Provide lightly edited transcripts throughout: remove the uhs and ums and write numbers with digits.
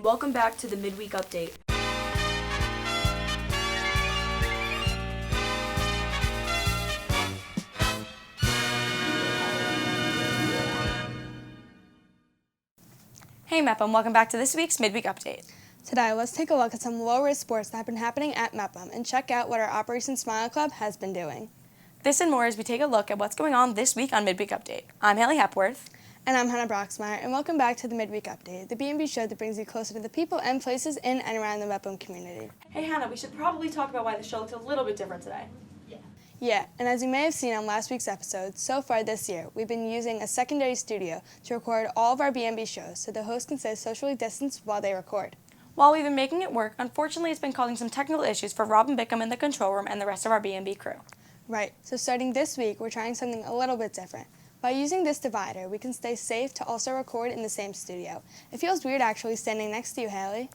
Welcome back to the Midweek Update. Hey Mepham, welcome back to this week's Midweek Update. Today, let's take a look at some low-risk sports that have been happening at Mepham and check out what our Operation Smile Club has been doing. This and more as we take a look at what's going on this week on Midweek Update. I'm Haley Hepworth. And I'm Hannah Broxmeyer, and welcome back to the Midweek Update, the B&B show that brings you closer to the people and places in and around the Mepham community. Hey Hannah, we should probably talk about why the show looks a little bit different today. Yeah, and as you may have seen on last week's episode, so far this year, we've been using a secondary studio to record all of our B&B shows so the host can stay socially distanced while they record. While we've been making it work, unfortunately it's been causing some technical issues for Robin Bickham in the control room and the rest of our B&B crew. Right, so starting this week, we're trying something a little bit different. By using this divider, we can stay safe to also record in the same studio. It feels weird actually standing next to you, Haley.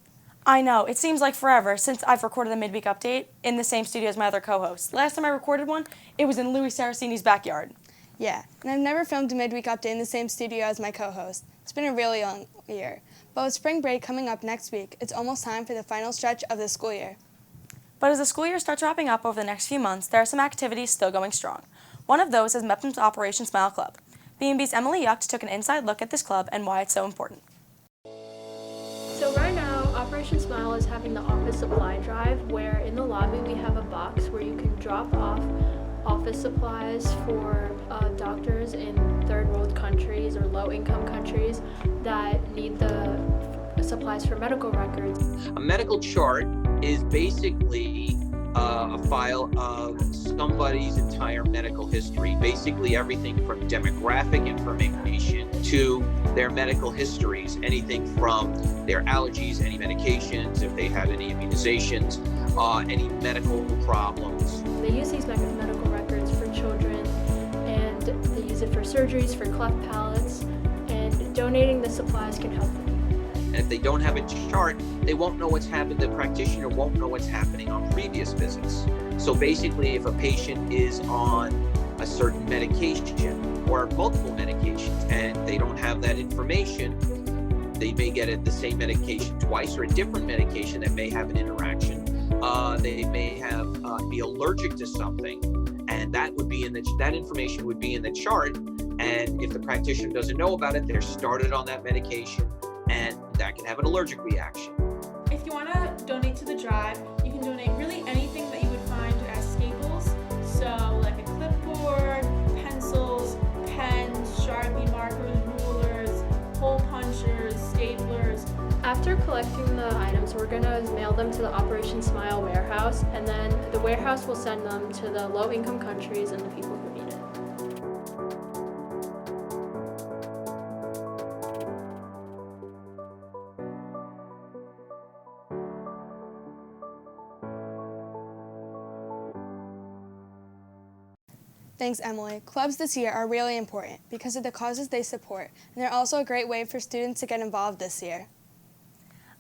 I know, it seems like forever since I've recorded the Midweek Update in the same studio as my other co-hosts. Last time I recorded one, it was in Louis Saraceni's backyard. Yeah, and I've never filmed a Midweek Update in the same studio as my co-host. It's been a really long year. But with spring break coming up next week, it's almost time for the final stretch of the school year. But as the school year starts wrapping up over the next few months, there are some activities still going strong. One of those is Mepham's Operation Smile Club. B&B's Emily Yucht took an inside look at this club and why it's so important. So right now, Operation Smile is having the office supply drive, where in the lobby we have a box where you can drop off office supplies for doctors in third world countries or low-income countries that need the supplies for medical records. A medical chart is basically a file of somebody's entire medical history, basically everything from demographic information to their medical histories, anything from their allergies, any medications, if they have any immunizations, any medical problems. They use these medical records for children, and they use it for surgeries, for cleft palates, and donating the supplies can help them. And if they don't have a chart, they won't know what's happened. The practitioner won't know what's happening on previous visits. So basically, if a patient is on a certain medication or multiple medications and they don't have that information, they may get the same medication twice or a different medication that may have an interaction. They may be allergic to something, and that information would be in the chart. And if the practitioner doesn't know about it, they're started on that medication, and that can have an allergic reaction. If you want to donate to the drive, you can donate really anything that you would find as staples. So like a clipboard, pencils, pens, Sharpie markers, rulers, hole punchers, staplers. After collecting the items, we're going to mail them to the Operation Smile warehouse, and then the warehouse will send them to the low-income countries and the people who need it. Thanks, Emily. Clubs this year are really important because of the causes they support, and they're also a great way for students to get involved this year.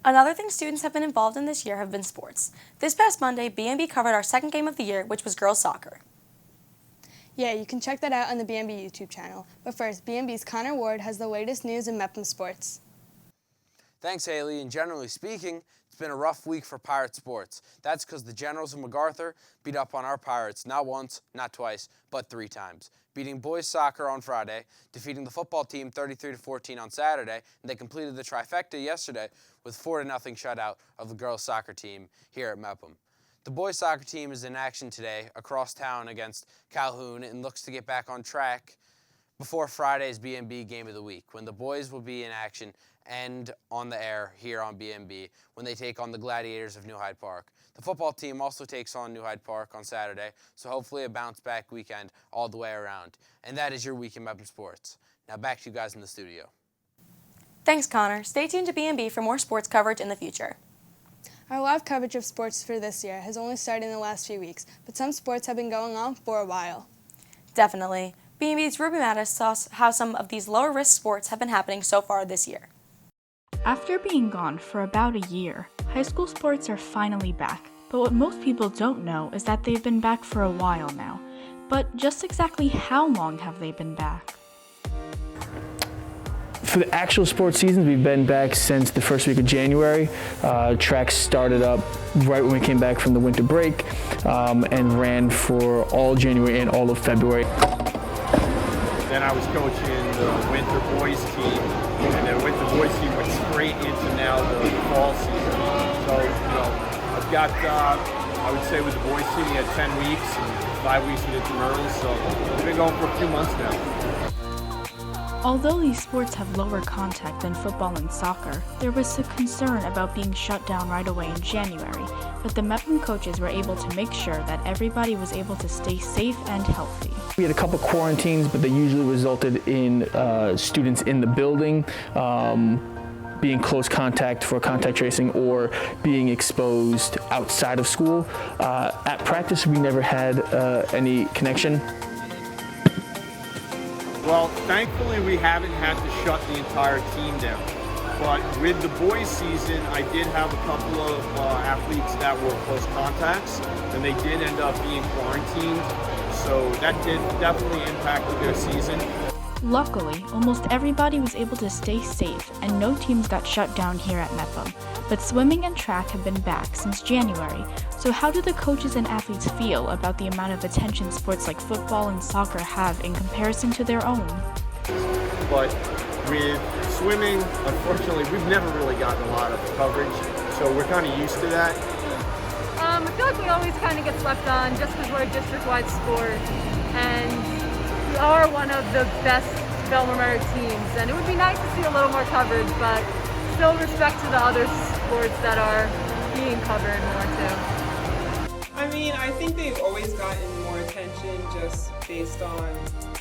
Another thing students have been involved in this year have been sports. This past Monday, B&B covered our second game of the year, which was girls soccer. Yeah, you can check that out on the B&B YouTube channel. But first, B&B's Connor Ward has the latest news in Mepham sports. Thanks, Haley. And generally speaking, it's been a rough week for Pirate sports. That's because the Generals of MacArthur beat up on our Pirates not once, not twice, but 3 times. Beating boys soccer on Friday, defeating the football team 33-14 on Saturday, and they completed the trifecta yesterday with 4-0 shutout of the girls soccer team here at Mepham. The boys soccer team is in action today across town against Calhoun and looks to get back on track before Friday's B&B Game of the Week, when the boys will be in action and on the air here on B&B when they take on the Gladiators of New Hyde Park. The football team also takes on New Hyde Park on Saturday, so hopefully a bounce-back weekend all the way around. And that is your week in Mepham sports. Now back to you guys in the studio. Thanks, Connor. Stay tuned to B&B for more sports coverage in the future. Our live coverage of sports for this year has only started in the last few weeks, but some sports have been going on for a while. Definitely. B&B's Ruby Mattis saw how some of these lower-risk sports have been happening so far this year. After being gone for about a year, high school sports are finally back. But what most people don't know is that they've been back for a while now. But just exactly how long have they been back? For the actual sports seasons, we've been back since the first week of January. Track started up right when we came back from the winter break and ran for all January and all of February. Then I was coaching the winter boys team, and the winter boys team went straight into now the fall season. So, I've got, I would say with the boys team, we had 10 weeks and 5 weeks with intramurals, so we've been going for a few months now. Although these sports have lower contact than football and soccer, there was some concern about being shut down right away in January, but the Mepham coaches were able to make sure that everybody was able to stay safe and healthy. We had a couple quarantines, but they usually resulted in students in the building being close contact for contact tracing or being exposed outside of school. At practice, we never had any connection. Well, thankfully we haven't had to shut the entire team down. But with the boys season, I did have a couple of athletes that were close contacts, and they did end up being quarantined. So that did definitely impact their season. Luckily, almost everybody was able to stay safe and no teams got shut down here at Mepham. But swimming and track have been back since January. So how do the coaches and athletes feel about the amount of attention sports like football and soccer have in comparison to their own? But with swimming, unfortunately, we've never really gotten a lot of coverage, so we're kind of used to that. I feel like we always kind of get slept on just because we're a district-wide sport, and we are one of the best Bellmore-Merrick teams, and it would be nice to see a little more coverage, but still respect to the other sports that are being covered more too. I mean, I think they've always gotten more attention just based on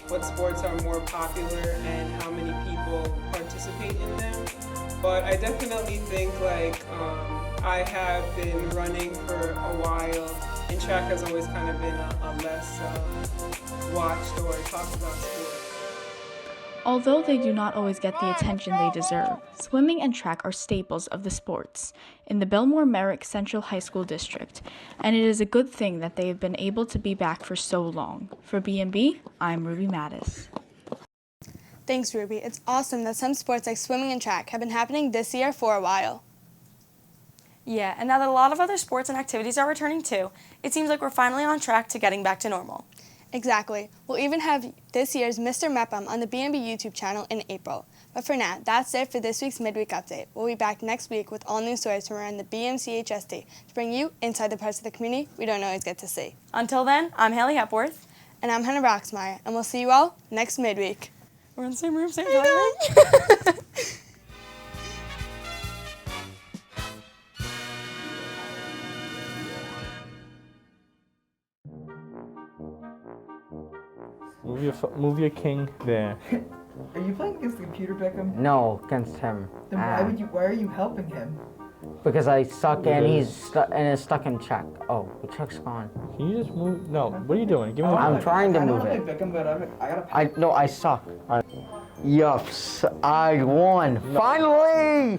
what sports are more popular and how many people participate in them. But I definitely think I have been running for a while, and track has always kind of been a less watched or talked about sport. Although they do not always get the attention they deserve, swimming and track are staples of the sports in the Bellmore-Merrick Central High School District, and it is a good thing that they have been able to be back for so long. For B&B, I'm Ruby Mattis. Thanks, Ruby. It's awesome that some sports like swimming and track have been happening this year for a while. Yeah, and now that a lot of other sports and activities are returning too, it seems like we're finally on track to getting back to normal. Exactly. We'll even have this year's Mr. Mepham on the B&B YouTube channel in April. But for now, that's it for this week's Midweek Update. We'll be back next week with all new stories from around the BMCHSD to bring you inside the parts of the community we don't always get to see. Until then, I'm Haley Hepworth. And I'm Hannah Roxmeyer, and we'll see you all next Midweek. We're in the same room, same time. Move your king there. Are you playing against the computer, Beckham? No, against him. Then why are you helping him? Because I suck and he's stuck in check. Oh, the check's gone. Can you just move? No, what are you doing? Give me I'm trying to move it. Beckham, but I gotta. No, I suck. Yes, I won. Finally!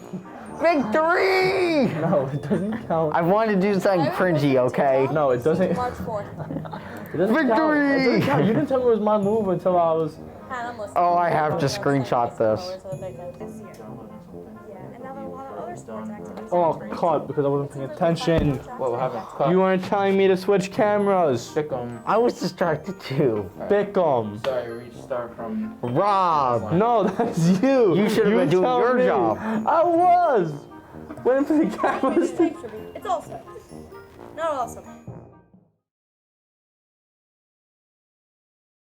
Victory! No, it doesn't count. I wanted to do something cringy, okay? No, it doesn't. March 4th. Victory! It doesn't count. You didn't tell me it was my move until I was. Oh, I have to screenshot this. Oh, cut, because I wasn't paying attention. What happened? You weren't telling me to switch cameras. I was distracted too. Bickham. Sorry, restart from. Rob. No, that's you. You should have been doing your job. I was. Waiting for the cameras to. It's awesome. Not awesome.